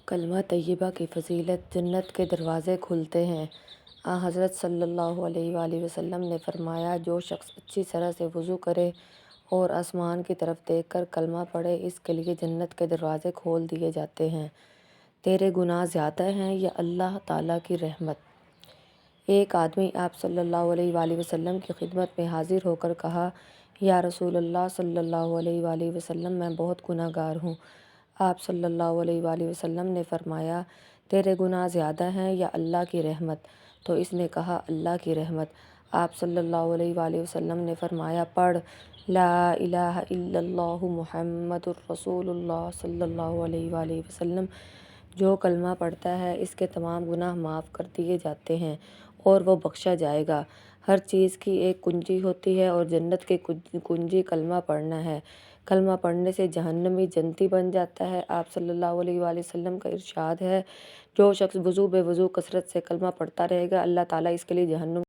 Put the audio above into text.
کلمہ طیبہ کی فضیلت، جنت کے دروازے کھلتے ہیں۔ حضرت صلی اللہ علیہ وآلہ وسلم نے فرمایا، جو شخص اچھی طرح سے وضو کرے اور آسمان کی طرف دیکھ کر کلمہ پڑھے، اس کے لیے جنت کے دروازے کھول دیے جاتے ہیں۔ تیرے گناہ زیادہ ہیں یا اللہ تعالیٰ کی رحمت؟ ایک آدمی آپ صلی اللہ علیہ وآلہ وسلم کی خدمت میں حاضر ہو کر کہا، یا رسول اللہ صلی اللہ علیہ وآلہ وسلم، میں بہت گناہ گار ہوں۔ آپ صلی اللہ علیہ وآلہ وسلم نے فرمایا، تیرے گناہ زیادہ ہیں یا اللہ کی رحمت؟ تو اس نے کہا، اللہ کی رحمت۔ آپ صلی اللہ علیہ وآلہ وسلم نے فرمایا، پڑھ لا الہ الا اللہ محمد الرسول اللہ صلی اللہ علیہ وآلہ وسلم۔ جو کلمہ پڑھتا ہے، اس کے تمام گناہ معاف کر دیے جاتے ہیں اور وہ بخشا جائے گا۔ ہر چیز کی ایک کنجی ہوتی ہے اور جنت کی کنجی کلمہ پڑھنا ہے۔ کلمہ پڑھنے سے جہنمی جنتی بن جاتا ہے۔ آپ صلی اللہ علیہ وآلہ وسلم کا ارشاد ہے، جو شخص وضو بے وضو کثرت سے کلمہ پڑھتا رہے گا، اللہ تعالیٰ اس کے لیے جہنم